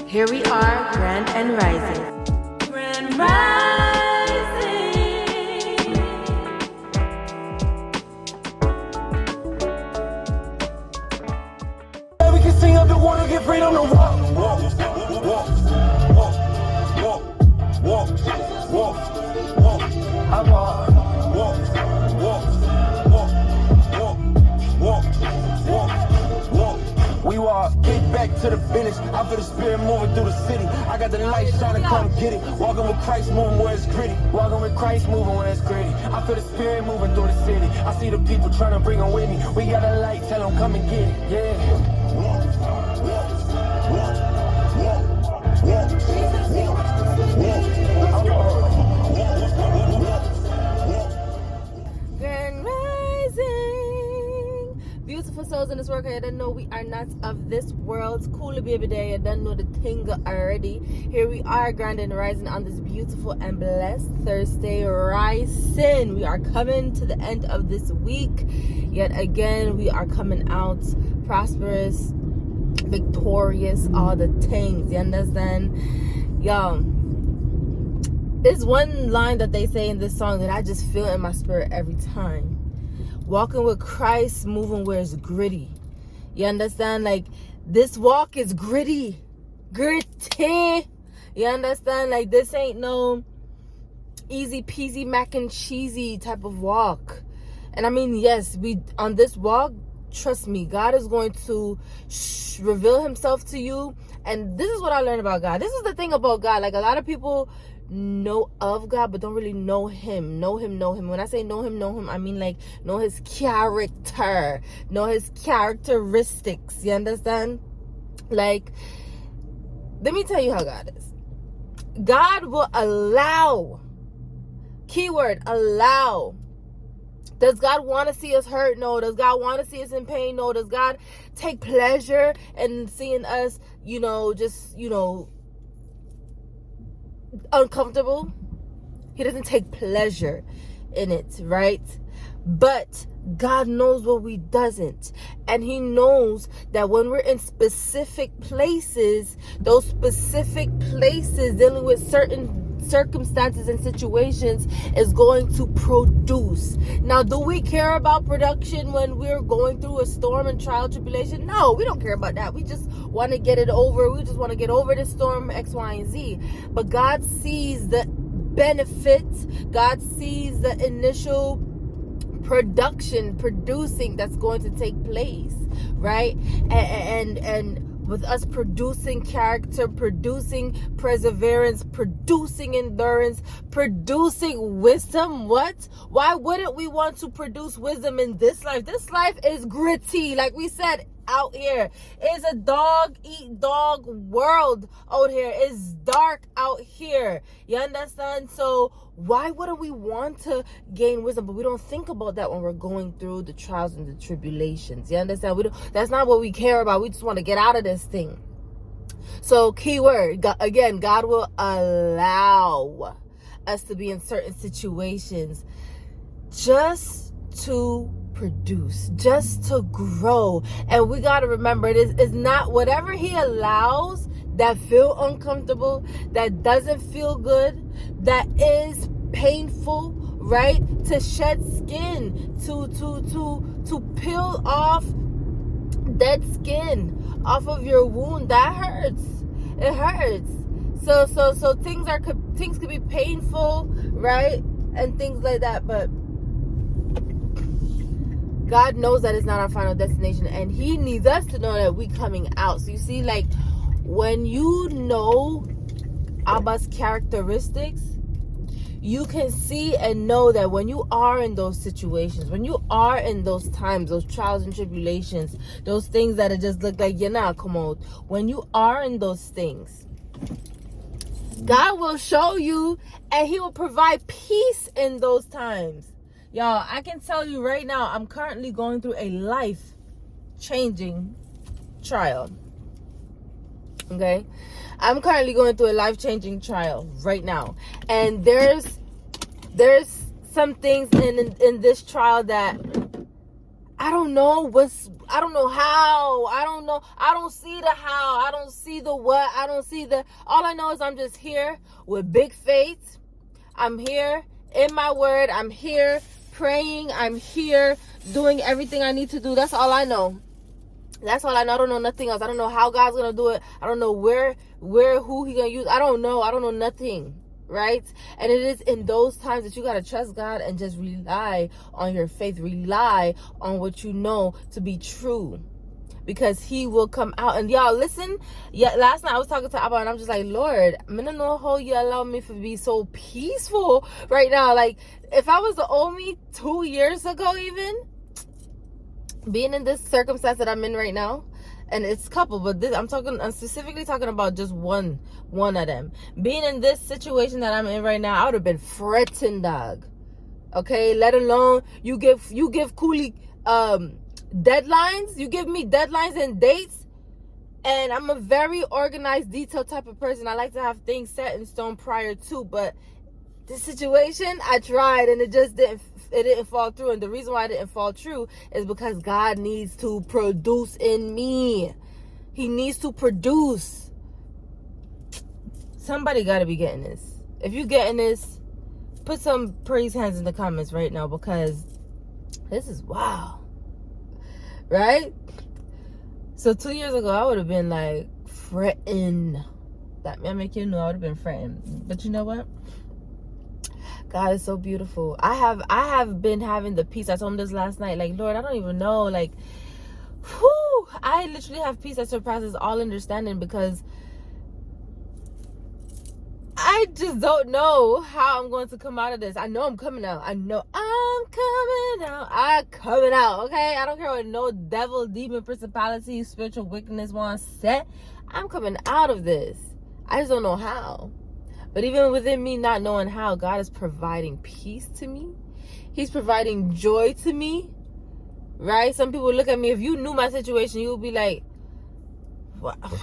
Here we are, grand and rising. Grand rising. We can sing up the water, get freedom to walk. Walk, walk, walk, walk, walk, walk, walk. I walk, walk, walk, walk, walk, walk, walk, walk. We walk, get back to the village. I feel the spirit moving through the city. I got the light shining, come get it. Walking with Christ, moving where it's gritty. Walking with Christ, moving where it's gritty. I feel the spirit moving through the city. I see the people trying to bring them with me. We got a light, tell them come and get it. Yeah. Grand rising. Beautiful souls in this world. I don't know we are not of this world. Cool to be every day. I don't know the thing already. Here we are, grand and rising on this beautiful and blessed Thursday rising. We are coming to the end of this week. Yet again, we are coming out prosperous, victorious, all the things. You understand? Yo, there's one line that they say in this song that I just feel in my spirit every time. Walking with Christ, moving where it's gritty. You understand? Like, this walk is gritty. Gritty. You understand? Like, this ain't no easy peasy mac and cheesy type of walk. And I mean, yes, we on this walk, trust me, God is going to reveal himself to you. And this is what I learned about God. This is the thing about God. Like, a lot of people know of God but don't really know him. Know him. When I say know him, I mean like know his character, know his characteristics. You understand? Like, let me tell you how God is. God will allow, keyword, allow. Does God want to see us hurt? No. Does God want to see us in pain? No. Does God take pleasure in seeing us, just, uncomfortable? He doesn't take pleasure in it, right? But God knows what we doesn't. And he knows that when we're in specific places, those specific places dealing with certain circumstances and situations is going to produce. Now, do we care about production when we're going through a storm and trial tribulation? No, we don't care about that. We just want to get it over. We just want to get over the storm, X, Y, and Z. But God sees the benefits. God sees the initial producing that's going to take place, right? And with us producing character, producing perseverance, producing endurance, producing wisdom. What? Why wouldn't we want to produce wisdom in this life? This life is gritty. Like we said, out here, it's a dog eat dog world out here. It's dark out here. You understand? So why wouldn't we want to gain wisdom? But we don't think about that when we're going through the trials and the tribulations. You understand? That's not what we care about. We just want to get out of this thing. So keyword, again, God will allow us to be in certain situations just to produce, just to grow. And we got to remember, it's not whatever he allows that feel uncomfortable, that doesn't feel good, that is painful, right? To shed skin, to peel off dead skin off of your wound, that hurts. It hurts. So things could be painful, right? And things like that, but God knows that it's not our final destination, and he needs us to know that we coming out. So you see, like, when you know Abba's characteristics, you can see and know that when you are in those situations, when you are in those times, those trials and tribulations, those things that it just look like you're not commode, when you are in those things, God will show you and he will provide peace in those times. Y'all, I can tell you right now, I'm currently going through a life-changing trial. Okay? I'm currently going through a life-changing trial right now. And there's some things in this trial that I don't know I don't know how. I don't know. I don't see the how. I don't see the what. I don't see the. All I know is I'm just here with big faith. I'm here in my word. I'm here praying. I'm here doing everything I need to do. That's all I know. That's all I know. I don't know nothing else. I don't know how God's gonna do it. I don't know who He gonna use. I don't know. I don't know nothing. Right? And it is in those times that you gotta trust God and just rely on your faith. Rely on what you know to be true, because He will come out. And y'all listen. Yeah, last night I was talking to Abba and I'm just like, Lord, I don't know how you allow me to be so peaceful right now. Like, if I was the old me 2 years ago, even being in this circumstance that I'm in right now, and it's a couple, but I'm specifically talking about just one of them. Being in this situation that I'm in right now, I would have been fretting, dog. Okay, let alone you give Cooley deadlines. You give me deadlines and dates, and I'm a very organized, detailed type of person. I like to have things set in stone prior to, but this situation, I tried and it just didn't fall through. And the reason why it didn't fall through is because God needs to produce in me. He needs to produce. Somebody got to be getting this. If you getting this, put some praise hands in the comments right now, because this is wow. Right? So 2 years ago, I would have been like fretting. That may make you know I would have been fretting. But you know what? God is so beautiful. I have been having the peace. I told him this last night. Like, Lord, I don't even know. Like, whew, I literally have peace that surpasses all understanding, because I just don't know how I'm going to come out of this. I know I'm coming out. I know I'm coming out. I'm coming out, okay? I don't care what no devil, demon, principality, spiritual wickedness wants set. I'm coming out of this. I just don't know how. But even within me not knowing how, God is providing peace to me. He's providing joy to me, right? Some people look at me. If you knew my situation, you would be like,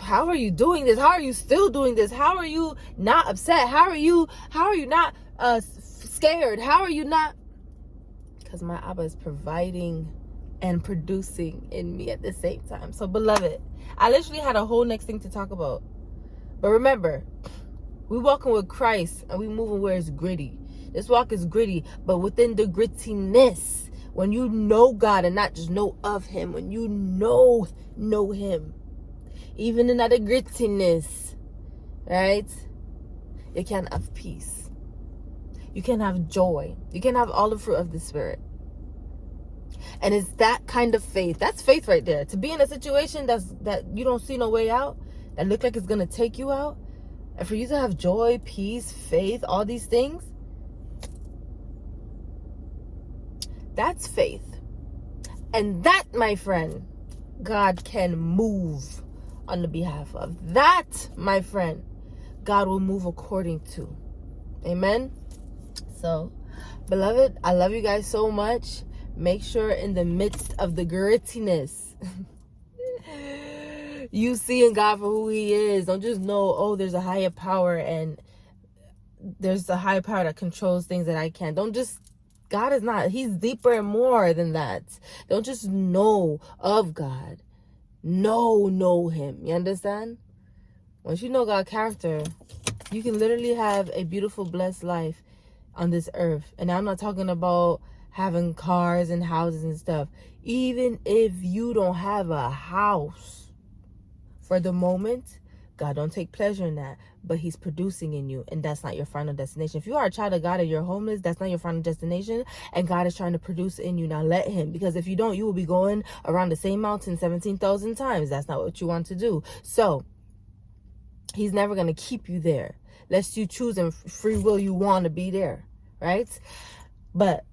how are you doing this? How are you still doing this? How are you not upset? How are you not scared? How are you not? Because my Abba is providing and producing in me at the same time. So, beloved, I literally had a whole next thing to talk about. But remember, we walking with Christ and we moving where it's gritty. This walk is gritty, but within the grittiness, when you know God and not just know of Him, when you know Him, even in that grittiness, right? You can have peace. You can have joy. You can have all the fruit of the Spirit. And it's that kind of faith. That's faith right there. To be in a situation that you don't see no way out, that look like it's gonna take you out. And for you to have joy, peace, faith, all these things, that's faith. And that, my friend, God can move on the behalf of. That, my friend, God will move according to. Amen? So, beloved, I love you guys so much. Make sure in the midst of the grittiness, you seeing God for who He is. Don't just know, oh, there's a higher power and there's a higher power that controls things that I can't. Don't just, God is not, He's deeper and more than that. Don't just know of God. Know Him. You understand? Once you know God's character, you can literally have a beautiful, blessed life on this earth. And I'm not talking about having cars and houses and stuff. Even if you don't have a house, for the moment, God don't take pleasure in that, but He's producing in you, and that's not your final destination. If you are a child of God and you're homeless, that's not your final destination, and God is trying to produce in you. Now let Him, because if you don't, you will be going around the same mountain 17,000 times. That's not what you want to do. So He's never going to keep you there, lest you choose in free will you want to be there, right? But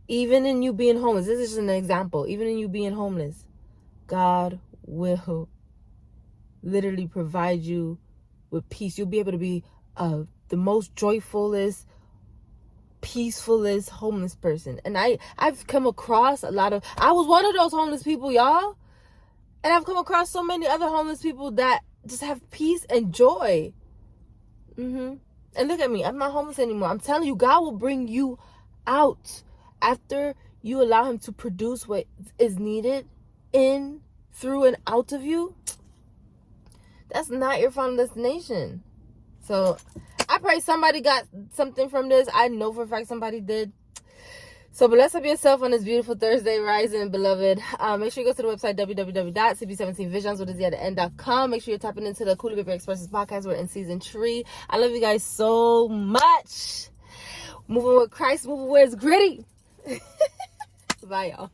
even in you being homeless, this is just an example, even in you being homeless, God will literally provide you with peace. You'll be able to be the most joyfulest, peacefulest homeless person. And I've come across I was one of those homeless people, y'all. And I've come across so many other homeless people that just have peace and joy. And look at me, I'm not homeless anymore. I'm telling you, God will bring you out after you allow him to produce what is needed in, through, and out of you, that's not your final destination. So I pray somebody got something from this. I know for a fact somebody did. So bless up yourself on this beautiful Thursday rising, beloved. Make sure you go to the website www.cb17visions.com. Make sure you're tapping into the Cooley Baby Expresses podcast. We're in season 3. I love you guys so much. Moving with Christ, moving where it's gritty. Bye, y'all.